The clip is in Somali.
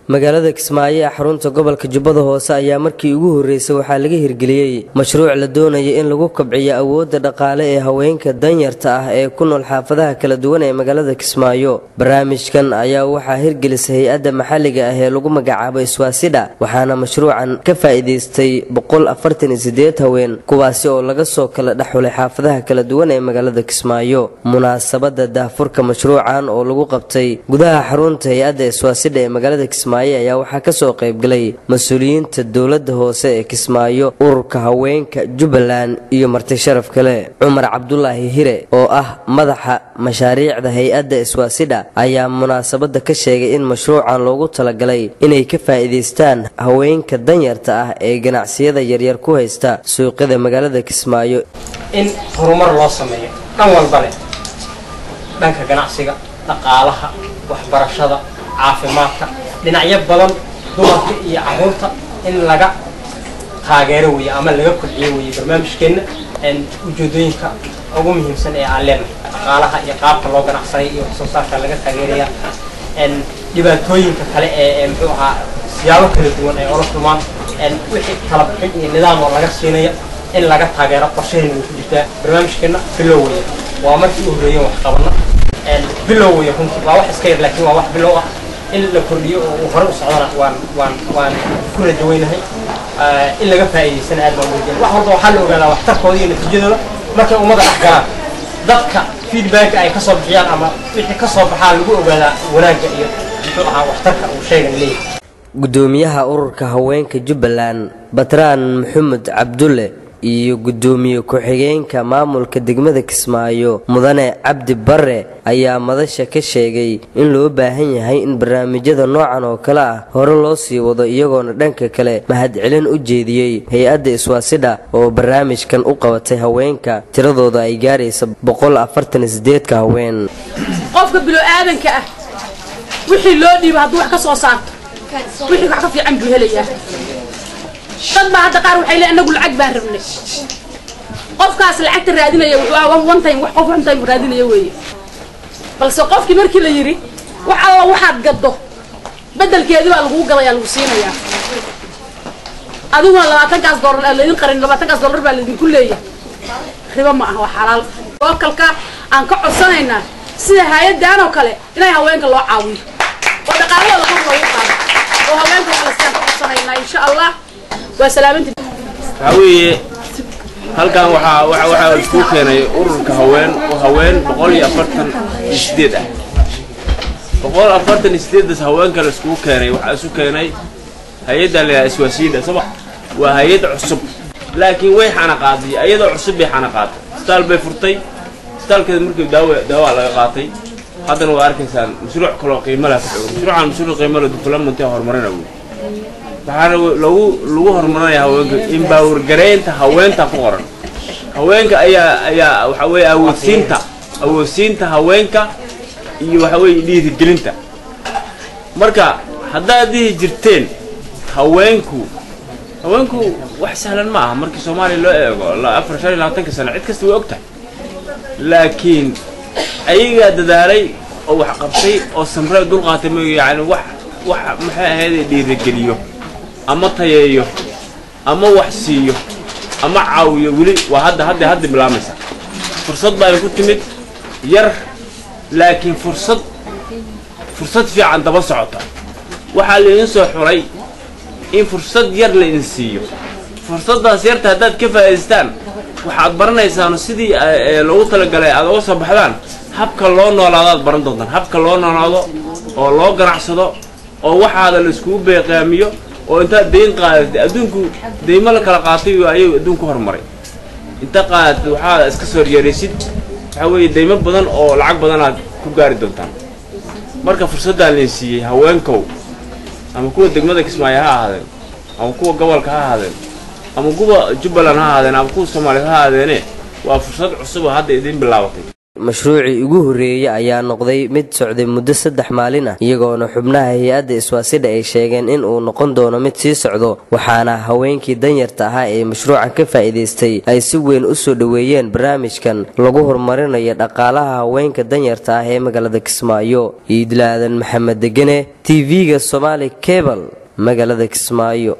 magaalada Kismaayo ee xarunta gobolka Jubbada Hoose ayaa markii ugu horeysay waxaa laga hirgeliyay mashruuc la doonayo in lagu kabciyo awoodda dhaqaale ee haweenka danyarta ah ee ku nool xaafadaha kala duwan ee magaalada Kismaayo. Barnaamijkan ayaa waxaa hirgelisay hay'adda maxalliga ah ee lagu magacaabo Iswaasida, waxaana mashruucan ka faa'iideystay 148 haween kuwaasi oo laga soo kala dhaxulay xaafadaha kala duwan ee magaalada Kismaayo. Munaasabada daahfurka mashruucan oo lagu qabtay gudaha xarunta hay'adda Iswaasida ee magaalada Kismaayo ayaa waxaa ka soo qayb galay mas'uuliyiinta dawladda hoose ee Kismaayo, ururka haweenka Jubbaland iyo marti sharaf kale. Cumar Cabdullaahi Hire oo ah madaxa mashaariicda hay'adda Iswaasida ayaa munaasabada ka sheegay in mashruucan loogu talagalay inay ka faa'iideystaan haweenka danyarta ah ee ganacsiyada yaryar ku haysta suuqyada magaalada Kismaayo in horumar loo sameeyo dhan walba leh, dhanka ganacsiga, dhaqaalaha, waxbarashada, caafimaadka, dhinacyo badan dumarka iyo carruurta in laga taageero weeye ama laga kordhiyo weeye barnaamijkeena ujeedooyinka ugu muhiimsan ee aan leenahay. Dhaqaalaha iyo qaabka loo ganacsanayo iyo soo saarka laga taageeraya dhibaatooyinka kale ee muxuu ahaa siyaabo kala duwan ee ula kulmaan wixii kala bixin iyo nidaam oo laga siinaya in laga taageero qorshaheena ku jirta barnaamijkeena bilow weeye. Waa markii uu horeeyay wax qabana bilow weeye runtii waa wax iska yar laakiin waa wax bilow ah in la kordhiyo oo hore u socdana waan ku rajaynahay in laga faa'iideysan aad baan wajin wax walba waxa la ogaadaa waxtarkooda iyo natiijadooda markay ummada dhex galaan dadka feedback ay ka soo bixiyaan ama wixii ka soo baxaa lagu ogaadaa wanaagga iyo muxuu ahaa waxtarka uu sheegan leeyahay. Gudoomiyaha ururka haweenka Jubbaland Batraan Maxamed Cabdulle iyo gudoomiye ku-xigeenka maamulka degmada Kismaayo Mudane Cabdi Barre ayaa madasha ka sheegay in loo baahan yahay in barnaamijyada noocan oo kale ah hore loo sii wado, iyagoona dhanka kale mahadcelin u jeediyay hay'adda Iswaasida oo barnaamijkan u qabatay haweenka tiradooda ay gaarayso 148 haween. qofka bilaadanka ah wixii loo dhiibay hadduu wax ka soo saarto wixii wax ka fiican buu helayaa. dad baa hadda qaar waxay leeyihiin anagu lacag baan rabnay, qofkaas lacagta raadinaya wuxuu one time wax qof one time raadinaya weeye. balse qofkii markii la yiri wax alla waxaad gaddo bedelkeedii baa lagu gadayaa lagu siinayaa. adiguna $20 la idin qarin $20 baa la idin ku leeyahay. riba ma aha, waa xalaal. wakalka aan ka codsanaynaa sida hay'addan oo kale inay haweenka loo caawiyo oo dhaqaalada kor loogu qaado oo haweenka la iska codsanaynaa insha Allah. وسلامتي هاوي halkan waxa isku keenay ururka haween 148 haweenka la isku keenay waxa isku keenay hay'adda la Iswaasida sabab waa hay'ad cusub laakiin way xana qaadi ayadoo cusub bay xana qaatay isbitaal bay furtay isbitaalkeeda markii daawo laga qaatay haddana waa arkaysaan mashruuc kale oo qiimo leh mashruuc qiimo leh diplomatic horumarinayo waxaana lagu horumarinayaa haweenka empower gareynta haweenta ku qoran. haweenka ayaa waxa weey awoodsiinta haweenka iyo waxa weey dhiirigelinta. marka haddaad jirteen haweenku wax sahlan ma aha markii Soomaaliya loo eego 24 sano cid kasta way ogtahay, laakiin ayaga dadaalay oo wax qabtay oo samray dul qaatay yani wax maxay ahayd dhiirigeliyo ama tayeeyo ama wax siiyo ama caawiyo wali waa hadda bilaamaysa. fursad baa ku timid yar laakiin fursad fiican daba socota. waxa la soo xuray in fursad yar la siiyo. fursadaas yarta haddaad ka faa'iideystaan waxaad baranaysaan sidii loogu talagalay aad uga soo baxdaan habka loo noolaado baran doontaan, habka loo noolaado oo loo ganacsado oo waxaada la isku beeqaamiyo oo inta deyn qaaday adduunku deymo la kala qaatay ayuu adduunku hormaray. inta qaad waxa iska soo yareysid waxa weey deymo badan oo lacag badan aad ku gaari doontaan. marka fursaddan la siiyay haweenkow ama kuwa degmada Kismaayo ha ahaadeen ama kuwa gobolka ha ahaadeen ama kuwa Jubbaland ha ahaadeen ama kuwa Soomaaliya ha ahaadeen waa fursad cusub oo hadda idin bilaabatay. mashruucii ugu horeeyay ayaa noqday mid socday muddo 3 maalin ah iyagoona xubnaha hay'adda iswaasidha ay sheegeen in uu noqon doono mid sii socdo waxaana haweenkii danyarta ahaa ee mashruucan ka faa'iideystay ay si weyn u soo dhaweeyeen barnaamijkan lagu horumarinayo dhaqaalaha haweenka danyarta ah ee magaalada Kismaayo. Iidlaadan Maxamed Degene TV-ga Somali Cable magaalada Kismaayo.